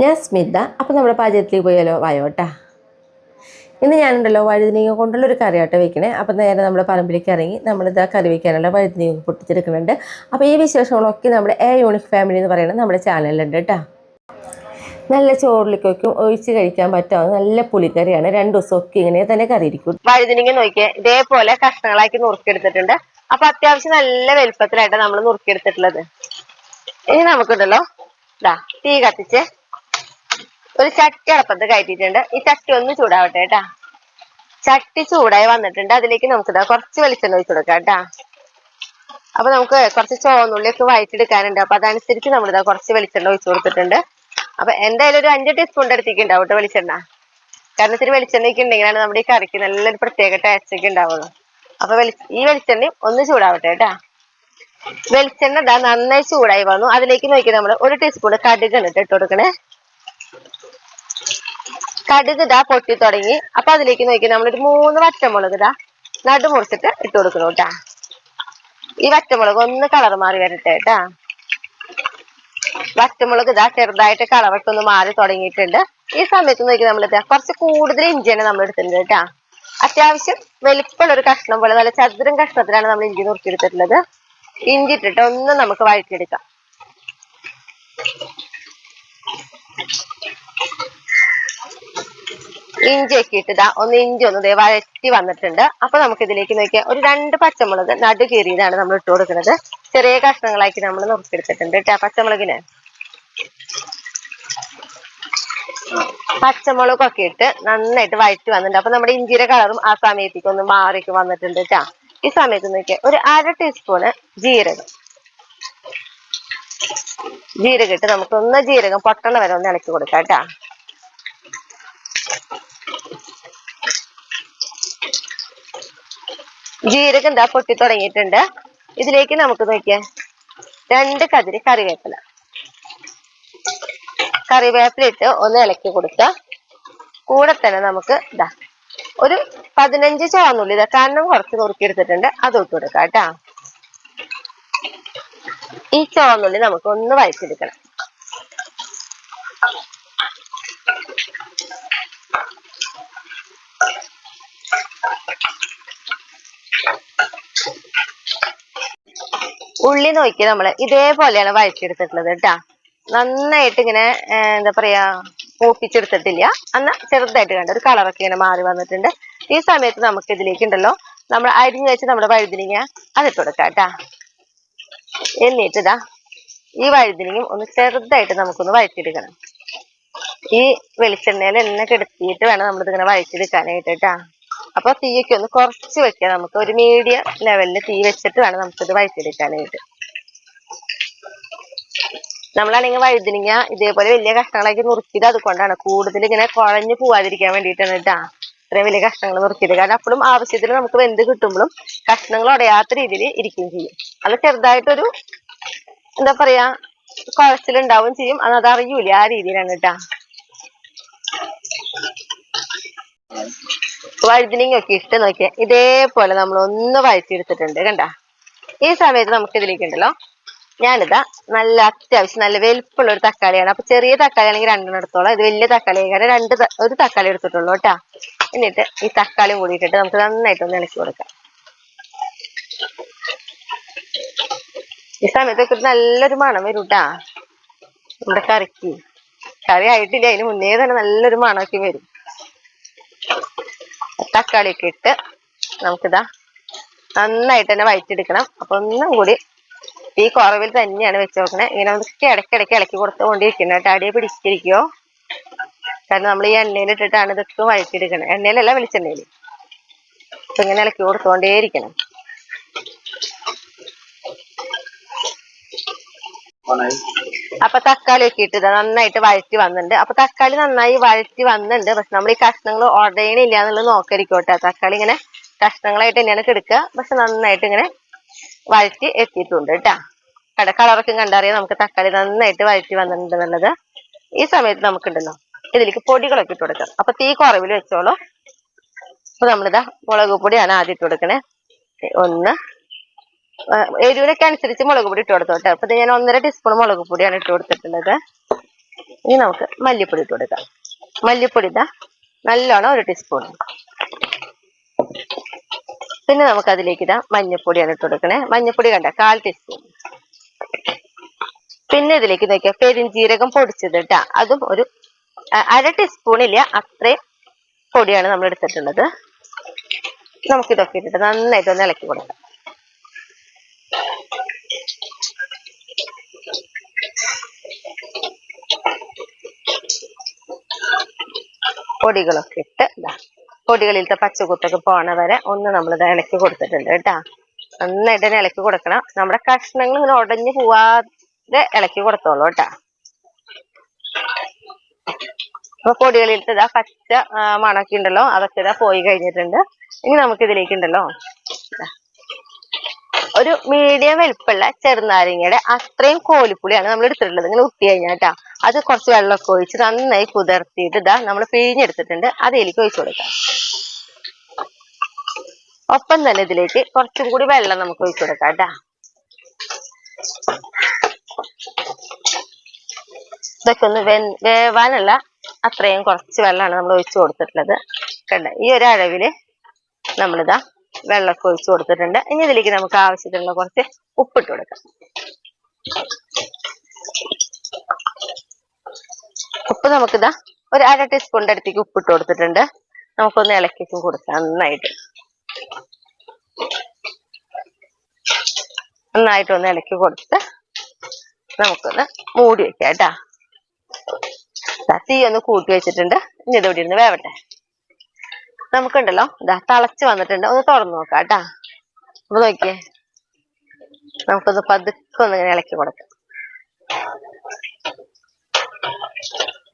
ഞാൻ സ്മിത. അപ്പോൾ നമ്മുടെ പാചകത്തിലേക്ക് പോയാലോ? വായോട്ടാ. ഇന്ന് ഞാനുണ്ടല്ലോ വഴുതനങ്ങ കൊണ്ടുള്ളൊരു കറിയാട്ടോ വെക്കണേ. അപ്പോൾ നേരെ നമ്മുടെ പറമ്പിലേക്ക് ഇറങ്ങി നമ്മളിത് കറി വയ്ക്കാനുള്ള വഴുതനങ്ങ പൊട്ടിച്ചെടുക്കുന്നുണ്ട്. അപ്പോൾ ഈ വിശേഷങ്ങളൊക്കെ നമ്മുടെ യൂണിക് ഫാമിലി എന്ന് പറയുന്നത് നമ്മുടെ ചാനലിലുണ്ട് കേട്ടോ. നല്ല ചോറിലേക്കൊക്കെ ഒഴിച്ച് കഴിക്കാൻ പറ്റാവുന്ന നല്ല പുളിക്കറിയാണ്. 2 ദിവസമൊക്കെ ഇങ്ങനെ തന്നെ കറി ഇരിക്കും. വഴുതനങ്ങ നോക്കിയാൽ ഇതേപോലെ കഷ്ണങ്ങളാക്കി നുറുക്കിയെടുത്തിട്ടുണ്ട്. അപ്പോൾ അത്യാവശ്യം നല്ല വലുപ്പത്തിലായിട്ട് നമ്മൾ നുറുക്കിയെടുത്തിട്ടുള്ളത്. ഇനി നമുക്കുണ്ടല്ലോ തീ കത്തിച്ച് ഒരു ചട്ടി അടപ്പത്ത് കയറ്റിയിട്ടുണ്ട്. ഈ ചട്ടി ഒന്ന് ചൂടാവട്ടെ കേട്ടാ. ചട്ടി ചൂടായി വന്നിട്ടുണ്ട്. അതിലേക്ക് നമുക്ക് കുറച്ച് വെളിച്ചെണ്ണ ഒഴിച്ചു കൊടുക്കാം കേട്ടാ. അപ്പൊ നമുക്ക് കുറച്ച് ചുവന്നുള്ളിയൊക്കെ വഴറ്റിയെടുക്കാനുണ്ട്. അപ്പൊ അതനുസരിച്ച് നമ്മളിതാ കുറച്ച് വെളിച്ചെണ്ണ ഒഴിച്ചു കൊടുത്തിട്ടുണ്ട്. അപ്പൊ എന്തായാലും ഒരു 5 ടീസ്പൂൺ എടുത്തിട്ടുണ്ടാവും കേട്ടോ വെളിച്ചെണ്ണ. കാരണം ഇത്തിരി വെളിച്ചെണ്ണയൊക്കെ ഉണ്ടെങ്കിലാണ് നമ്മുടെ ഈ കറിക്ക് നല്ലൊരു പ്രത്യേക ടേസ്റ്റ് ഒക്കെ ഉണ്ടാവുള്ളൂ. അപ്പൊ ഈ വെളിച്ചെണ്ണയും ഒന്ന് ചൂടാവട്ടെ കേട്ടാ. വെളിച്ചെണ്ണ നന്നായി ചൂടായി വന്നു. അതിലേക്ക് നോക്കി നമ്മൾ 1 ടീസ്പൂൺ കടുകാണ് ഇട്ട് കൊടുക്കണേ. കടുക് പൊട്ടി തുടങ്ങി. അപ്പൊ അതിലേക്ക് നോക്കി നമ്മളൊരു 3 വറ്റമുളക് നടുമുറിച്ചിട്ട് ഇട്ട് കൊടുക്കണം കേട്ടാ. ഈ വറ്റമുളക് ഒന്ന് കളർ മാറി വരട്ടെ കേട്ടാ. വറ്റമുളക് ചെറുതായിട്ട് കളറൊക്കെ ഒന്ന് മാറി തുടങ്ങിയിട്ടുണ്ട്. ഈ സമയത്ത് നോക്കി നമ്മൾ കുറച്ച് കൂടുതൽ ഇഞ്ചിയാണ് നമ്മൾ എടുത്തിട്ടുണ്ട് കേട്ടാ. അത്യാവശ്യം വലിപ്പമുള്ള ഒരു കഷ്ണം പോലെ നല്ല ചതുരം കഷ്ണത്തിലാണ് നമ്മൾ ഇഞ്ചി നുറുക്കിയെടുത്തിട്ടുള്ളത്. ഇഞ്ചി ഇട്ടിട്ട് ഒന്ന് നമുക്ക് വഴറ്റിയെടുക്കാം. ഇഞ്ചിയൊക്കെ ഇട്ട് ഒന്ന് ഇഞ്ചി ഒന്ന് വഴറ്റി വന്നിട്ടുണ്ട്. അപ്പൊ നമുക്ക് ഇതിലേക്ക് നോക്കിയാൽ ഒരു 2 പച്ചമുളക് നടു കീറിയതാണ് നമ്മൾ ഇട്ട് കൊടുക്കുന്നത്. ചെറിയ കഷ്ണങ്ങളാക്കി നമ്മൾ നുറുക്കിയെടുത്തിട്ടുണ്ട് കേട്ടോ. പച്ചമുളകൊക്കെ ഇട്ട് നന്നായിട്ട് വഴറ്റി വന്നിട്ടുണ്ട്. അപ്പൊ നമ്മുടെ ഇഞ്ചിയുടെ കളറും ആ സമയത്തേക്ക് ഒന്ന് മാറിക്ക് വന്നിട്ടുണ്ട് കേട്ടാ. ഈ സമയത്ത് നോക്കിയാൽ ഒരു 1/2 ടീസ്പൂണ് ജീരകം ഇട്ട് നമുക്കൊന്ന് ജീരകം പൊട്ടണ വരെ ഒന്ന് ഇളക്കി കൊടുക്കാം കേട്ടാ. ജീരകം പൊട്ടി തുടങ്ങിയിട്ടുണ്ട്. ഇതിലേക്ക് നമുക്ക് നോക്കിയാൽ 2 കതിരി കറിവേപ്പില ഇട്ട് ഒന്ന് ഇളക്കി കൊടുക്കുക. കൂടെ തന്നെ നമുക്ക് ഒരു 15 ചുവന്നുള്ളി കാരണം കുറച്ച് നുറുക്കിയെടുത്തിട്ടുണ്ട്, അത് ഇട്ട് കൊടുക്കാം കേട്ടാ. ഈ ചുവന്നുള്ളി നമുക്ക് ഒന്ന് വഴറ്റിയെടുക്കണം. ഉള്ളി നോക്കി നമ്മള് ഇതേപോലെയാണ് വഴറ്റിയെടുത്തിട്ടുള്ളത് കേട്ടാ. നന്നായിട്ട് ഇങ്ങനെ എന്താ പറയാ മൂപ്പിച്ചെടുത്തിട്ടില്ല. എന്നാ ചെറുതായിട്ട് കണ്ട ഒരു കളറൊക്കെ ഇങ്ങനെ മാറി വന്നിട്ടുണ്ട്. ഈ സമയത്ത് നമുക്ക് ഇതിലേക്ക് ഉണ്ടല്ലോ നമ്മൾ അരിഞ്ഞു വെച്ച് നമ്മുടെ വഴുതനങ്ങ അതിട്ട് കൊടുക്കാം കേട്ടാ. എന്നിട്ട് ഈ വഴുതനങ്ങയും ഒന്ന് ചെറുതായിട്ട് നമുക്കൊന്ന് വഴറ്റിയെടുക്കണം. ഈ വെളിച്ചെണ്ണയിൽ എണ്ണ കെടുത്തിയിട്ട് വേണം നമ്മളിതിങ്ങനെ വഴറ്റിയെടുക്കാനായിട്ട് കേട്ടാ. അപ്പൊ തീയൊക്കെ ഒന്ന് കുറച്ച് വെക്കാം. നമുക്ക് ഒരു മീഡിയം ലെവലിൽ തീ വെച്ചിട്ട് വേണം നമുക്കിത് വഴറ്റിയെടുക്കാനായിട്ട്. നമ്മളാണെങ്കിൽ വഴുതനങ്ങ ഇതേപോലെ വലിയ കഷ്ണങ്ങളാക്കി നുറുക്കിയത് അതുകൊണ്ടാണ് കൂടുതൽ ഇങ്ങനെ കുഴഞ്ഞു പോവാതിരിക്കാൻ വേണ്ടിയിട്ടാണ് കേട്ടാ ഇത്രയും വലിയ കഷ്ണങ്ങൾ നുറുക്കിയത്. കാരണം അപ്പോഴും ആവശ്യത്തിന് നമുക്ക് വെന്ത് കിട്ടുമ്പോഴും കഷ്ണങ്ങൾ ഉടയാത്ത രീതിയിൽ ഇരിക്കുകയും ചെയ്യും. അത് ചെറുതായിട്ടൊരു എന്താ പറയാ കുഴച്ചിലുണ്ടാവും ചെയ്യും. അത് അറിയൂല. ആ രീതിയിലാണ് കേട്ടാ. വഴുതനങ്ങയൊക്കെ ഇട്ട് നോക്കിയാൽ ഇതേപോലെ നമ്മൾ ഒന്ന് വഴറ്റിയെടുത്തിട്ടുണ്ട് കണ്ട. ഈ സമയത്ത് നമുക്ക് ഇതിലേക്ക് ഉണ്ടല്ലോ ഞാനിതാ നല്ല അത്യാവശ്യം നല്ല വലിപ്പമുള്ള ഒരു തക്കാളിയാണ്. അപ്പൊ ചെറിയ തക്കാളി ആണെങ്കിൽ 2 എടുത്തോളാം. ഇത് വലിയ തക്കാളി ആണെങ്കിൽ ഒരു തക്കാളി എടുത്തിട്ടുള്ളൂ കേട്ടാ. എന്നിട്ട് ഈ തക്കാളിയും കൂടി ഇട്ടിട്ട് നമുക്ക് നന്നായിട്ടൊന്ന് ഇളക്കി കൊടുക്കാം. ഈ സമയത്തൊക്കെ നല്ലൊരു മണം വരും കേട്ടാ നമ്മുടെ കറിക്ക്. കറി ആയിട്ടില്ല, അതിന് മുന്നേ തന്നെ നല്ലൊരു മണമൊക്കെ വരും. തക്കാളിയൊക്കെ ഇട്ട് നമുക്കിതാ നന്നായിട്ട് തന്നെ വഴറ്റിയെടുക്കണം. അപ്പൊ ഒന്നും കൂടി ഈ കുറവിൽ തന്നെയാണ് വെച്ച് നോക്കണേ. ഇങ്ങനെ നമുക്ക് ഇടയ്ക്കിടയ്ക്ക് ഇളക്കി കൊടുത്തുകൊണ്ടിരിക്കണം കേട്ടോ. അടിയെ പിടിച്ചിരിക്കോ. കാരണം നമ്മൾ ഈ എണ്ണയിൽ ഇട്ടിട്ടാണ് ഇതൊക്കെ വഴറ്റിയെടുക്കണം. എണ്ണയിലല്ല, വെളിച്ചെണ്ണയിൽ. അപ്പൊ ഇങ്ങനെ ഇളക്കി കൊടുത്തുകൊണ്ടേയിരിക്കണം. അപ്പൊ തക്കാളി ഒക്കെ ഇട്ടത് നന്നായിട്ട് വഴറ്റി വന്നിട്ടുണ്ട്. അപ്പൊ തക്കാളി നന്നായി വഴറ്റി വന്നിട്ടുണ്ട്. പക്ഷെ നമ്മൾ ഈ കഷ്ണങ്ങൾ ഉടയണില്ല എന്നുള്ളത് നോക്കരിക്കോട്ടെ. തക്കാളി ഇങ്ങനെ കഷ്ണങ്ങളായിട്ട് തന്നെയാണ് കിടക്കുക. പക്ഷെ നന്നായിട്ട് ഇങ്ങനെ വഴറ്റി എത്തിയിട്ടുണ്ട് കേട്ടാ. കളറൊക്കെ കണ്ടറിയാം നമുക്ക് തക്കാളി നന്നായിട്ട് വഴറ്റി വന്നിട്ടുണ്ട് എന്നുള്ളത്. ഈ സമയത്ത് നമുക്കുണ്ടല്ലോ ഇതിലേക്ക് പൊടികളൊക്കെ ഇട്ട് കൊടുക്കാം. അപ്പൊ തീ കുറവിൽ വെച്ചോളൂ. അപ്പൊ നമ്മളിതാ മുളക് പൊടിയാണ് ആദ്യം ഇട്ട് കൊടുക്കണേ. എരിവിനൊക്കെ അനുസരിച്ച് മുളക് പൊടി ഇട്ട് കൊടുത്തോട്ടെ. അപ്പൊ ഇത് ഞാൻ 1.5 ടീസ്പൂൺ മുളക് പൊടിയാണ് ഇട്ട് കൊടുത്തിട്ടുള്ളത്. ഇനി നമുക്ക് മല്ലിപ്പൊടി ഇട്ട് കൊടുക്കാം. മല്ലിപ്പൊടി ഇതാ നല്ലോണം 1 ടീസ്പൂൺ. പിന്നെ നമുക്ക് അതിലേക്ക് ഇതാ മഞ്ഞപ്പൊടിയാണ് ഇട്ട് കൊടുക്കണേ. മഞ്ഞപ്പൊടി കണ്ട 1/4 ടീസ്പൂൺ. പിന്നെ ഇതിലേക്ക് നോക്കിയാ പെരുംജീരകം പൊടിച്ചത് കേട്ടാ, അതും ഒരു 1/2 ടീസ്പൂൺ ഇല്ല അത്രയും പൊടിയാണ് നമ്മൾ എടുത്തിട്ടുള്ളത്. നമുക്കിതൊക്കെ ഇട്ടിട്ട് നന്നായിട്ട് ഒന്ന് ഇളക്കി കൊടുക്കാം. പൊടികളൊക്കെ ഇട്ട് പൊടികളിലത്തെ പച്ചക്കുത്തൊക്കെ പോണ വരെ ഒന്ന് നമ്മളിത് ഇളക്കി കൊടുത്തിട്ടുണ്ട് കേട്ടാ. നന്നായിട്ട് തന്നെ ഇളക്കി കൊടുക്കണം. നമ്മുടെ കഷ്ണങ്ങൾ ഇങ്ങനെ ഉടഞ്ഞു പോവാതെ ഇളക്കി കൊടുത്തോളൂ കേട്ടാ. അപ്പൊ പൊടികളിലത്തെ പച്ച മണൊക്കെ ഉണ്ടല്ലോ, അതൊക്കെ പോയി കഴിഞ്ഞിട്ടുണ്ട്. ഇനി നമുക്ക് ഇതിലേക്ക് ഉണ്ടല്ലോ ഒരു മീഡിയം വലുപ്പമുള്ള ചെറുനാരങ്ങയുടെ അത്രയും കോലിപ്പുളിയാണ് നമ്മൾ എടുത്തിട്ടുള്ളത്. ഇങ്ങനെ ഉത്തി കഴിഞ്ഞാട്ടാ അത് കുറച്ച് വെള്ളമൊക്കെ ഒഴിച്ച് നന്നായി കുതിർത്തിയിട്ട് നമ്മൾ പിഴിഞ്ഞെടുത്തിട്ടുണ്ട്. അതിലേക്ക് ഒഴിച്ചു കൊടുക്കാം. ഒപ്പം തന്നെ ഇതിലേക്ക് കുറച്ചും കൂടി വെള്ളം നമുക്ക് ഒഴിച്ചു കൊടുക്കാം കേട്ടാ. ഇതൊക്കെ ഒന്ന് വേവാനുള്ള അത്രയും കുറച്ച് വെള്ളമാണ് നമ്മൾ ഒഴിച്ചു കൊടുത്തിട്ടുള്ളത്. കണ്ട ഈ ഒരു അളവില് നമ്മളിതാ വെള്ളമൊക്കെ ഒഴിച്ചു കൊടുത്തിട്ടുണ്ട്. ഇനി ഇതിലേക്ക് നമുക്ക് ആവശ്യത്തിനുള്ള കുറച്ച് ഉപ്പിട്ട് കൊടുക്കാം. ഉപ്പ് നമുക്കിതാ ഒരു 1/2 ടീസ്പൂണിന്റെ അടുത്തേക്ക് ഉപ്പിട്ട് കൊടുത്തിട്ടുണ്ട്. നമുക്കൊന്ന് ഇളക്കിച്ചും കൊടുക്കാം. നന്നായിട്ടൊന്ന് ഇളക്കി കൊടുത്ത് നമുക്കൊന്ന് മൂടി വെക്കാം കേട്ടാ. തീ ഒന്ന് കൂട്ടി വെച്ചിട്ടുണ്ട്. ഇനി ഇതോടെ ഇരുന്ന് വേവട്ടെ. നമുക്കുണ്ടല്ലോ തിളച്ച് വന്നിട്ടുണ്ട്. ഒന്ന് തുറന്നു നോക്കാം കേട്ടാ. അപ്പൊ നോക്കിയേ, നമുക്കൊന്ന് പതുക്കെ ഒന്ന് ഇങ്ങനെ ഇളക്കി കൊടുക്കാം.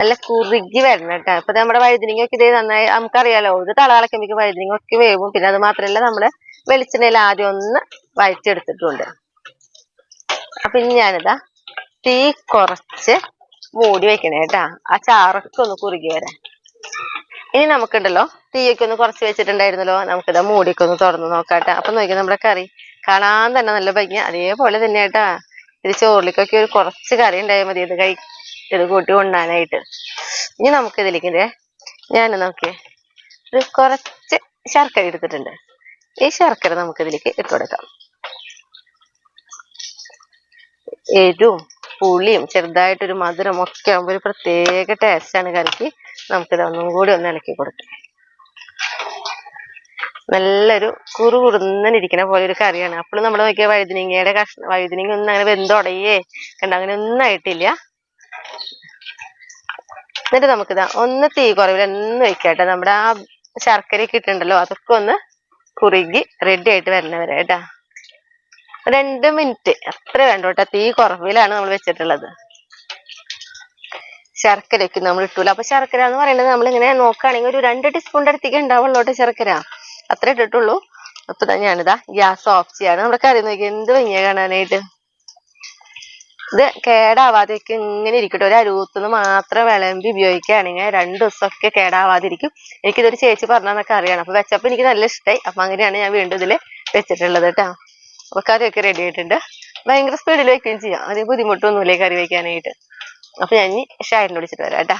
നല്ല കുറുകി വരണം കേട്ടോ. ഇപ്പൊ നമ്മുടെ വഴുതനങ്ങയൊക്കെ ഇതേ നന്നായി നമുക്കറിയാലോ, ഇത് തിളക്കുമ്പോഴേക്കും വഴുതനങ്ങയൊക്കെ വേവും. പിന്നെ അത് മാത്രമല്ല നമ്മള് വെളിച്ചെണ്ണയിൽ ആദ്യം ഒന്ന് വഴറ്റിയെടുത്തിട്ടുണ്ട്. അപ്പൊ ഇനി ഞാനിതാ തീ കുറച്ച് മൂടി വെക്കണേ കേട്ടാ, ആ ചാറൊക്കെ ഒന്ന് കുറുകി വരാൻ. ഇനി നമുക്കുണ്ടല്ലോ തീയൊക്കെ ഒന്ന് കുറച്ച് വെച്ചിട്ടുണ്ടായിരുന്നല്ലോ, നമുക്കിതാ മൂടിയൊക്കെ ഒന്ന് തുറന്ന് നോക്കാട്ടാ. അപ്പൊ നോക്കിയാൽ നമ്മുടെ കറി കാണാൻ തന്നെ നല്ല ഭംഗി. അതേപോലെ തന്നെ കേട്ടാ, ഇത് ചോറിലേക്കൊക്കെ ഒരു കുറച്ച് കറി ഉണ്ടായാൽ മതി ഇത് കൂട്ടി കൊണ്ടാനായിട്ട്. ഇനി നമുക്കിതിലേക്ക് ഞാൻ നോക്കിയേ ഇത് കുറച്ച് ശർക്കര എടുത്തിട്ടുണ്ട്. ഈ ശർക്കര നമുക്കിതിലേക്ക് ഇട്ട് കൊടുക്കാം. എരിവും പുളിയും ചെറുതായിട്ടൊരു മധുരം ഒക്കെ ആകുമ്പോൾ ഒരു പ്രത്യേക ടേസ്റ്റാണ് കറിക്ക്. നമുക്കിത് ഒന്നും കൂടി ഒന്ന് ഇളക്കി കൊടുക്കാം. നല്ലൊരു കുറുകുറുന്നിരിക്കുന്ന പോലെ ഒരു കറിയാണ്. അപ്പോഴും നമ്മൾ നോക്കിയ വഴുതനങ്ങയുടെ വഴുതനങ്ങ ഒന്നും അങ്ങനെ വെന്തുടയേ കണ്ട, അങ്ങനെ ഒന്നും ആയിട്ടില്ല. എന്നിട്ട് നമുക്കിതാ ഒന്ന് തീ കുറവില്ല ഒന്ന് വെക്കാട്ടെ. നമ്മുടെ ആ ശർക്കരയൊക്കെ ഇട്ടുണ്ടല്ലോ, അതൊക്കെ ഒന്ന് കുറുകി റെഡി ആയിട്ട് വരുന്നവരെ കേട്ടാ. 2 മിനിറ്റ് അത്ര വേണ്ട കേട്ടോ. തീ കുറവിലാണ് നമ്മൾ വെച്ചിട്ടുള്ളത്. ശർക്കരയൊക്കെ നമ്മൾ ഇട്ടൂല. അപ്പൊ ശർക്കര എന്ന് പറയുന്നത് നമ്മളിങ്ങനെ നോക്കുകയാണെങ്കിൽ ഒരു 2 ടീസ്പൂണിന്റെ അടുത്തേക്ക് ഉണ്ടാവുള്ളൂ ശർക്കര. അത്ര ഇട്ടിട്ടുള്ളൂ. അപ്പൊ ഞാനിതാ ഗ്യാസ് ഓഫ് ചെയ്യാണ്. നമ്മുടെ കറി നോക്കി എന്ത് ഭംഗിയാ കാണാനായിട്ട്. ഇത് കേടാവാതെയൊക്കെ ഇങ്ങനെ ഇരിക്കട്ടെ. ഒരു അരുവത്തുനിന്ന് മാത്രം വിളമ്പി ഉപയോഗിക്കുകയാണെങ്കിൽ 2 ദിവസമൊക്കെ കേടാവാതിരിക്കും. എനിക്കിതൊരു ചേച്ചി പറഞ്ഞതെന്നൊക്കെ അറിയണം. അപ്പൊ വെച്ചപ്പോ എനിക്ക് നല്ല ഇഷ്ടമായി. അപ്പൊ അങ്ങനെയാണ് ഞാൻ വീണ്ടും ഇതില് വെച്ചിട്ടുള്ളത് കേട്ടോ. അപ്പൊ കറിയൊക്കെ റെഡി ആയിട്ടുണ്ട്. ഭയങ്കര സ്പീഡിൽ വെക്കുകയും ചെയ്യാം. അതിന് ബുദ്ധിമുട്ടൊന്നുമില്ലേ കറി വെക്കാനായിട്ട്. അപ്പൊ ഞാൻ ഇനി ഷായറിനെ വിളിച്ചിട്ട് വരാം കേട്ടാ.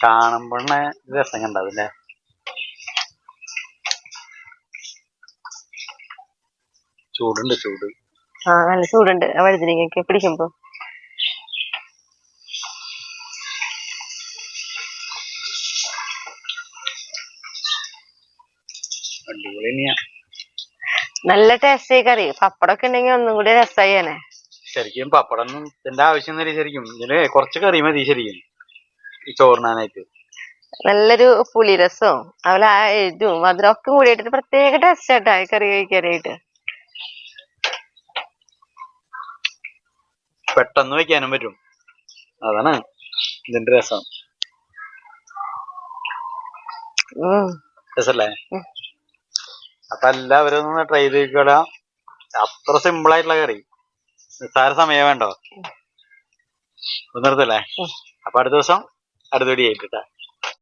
കാണുമ്പോ രസം കണ്ടാവില്ലേ? ചൂടുണ്ട് ചൂട്. നല്ല ചൂടുണ്ട് വഴുതനങ്ങയൊക്കെ പിടിക്കുമ്പോ. അടിപൊളി തന്നെയാ. നല്ല ടേസ്റ്റ് കറി. പപ്പടമൊക്കെ ഉണ്ടെങ്കിൽ ഒന്നും കൂടി രസമായേനെ. ശരിക്കും പപ്പടം ഇതിന്റെ ആവശ്യമൊന്നുമില്ല. ശരിക്കും ഇതില് കുറച്ച് കറി മതി ശരിക്കും ഈ ചോറിനാനായിട്ട്. നല്ലൊരു പുളിരസവും അതുപോലെ ആ എരിവും മധുരം ഒക്കെ കൂടിയിട്ട് പ്രത്യേക ടേസ്റ്റ് ആയിട്ടാ ഈ കറി കഴിക്കാനായിട്ട്. പെട്ടെന്ന് വെക്കാനും പറ്റും, അതാണ് ഇതിന്റെ രസം. രസല്ലേ? അപ്പൊ എല്ലാവരും ഒന്ന് ട്രൈ ചെയ്തേക്കട. അത്ര സിമ്പിൾ ആയിട്ടുള്ള കറി, നിസ്സാര സമയം വേണ്ടോ. ഒന്ന് നിർത്തല്ലേ. അപ്പൊ അടുത്ത ദിവസം അടുത്ത വീഡിയോ ആയിട്ടാ.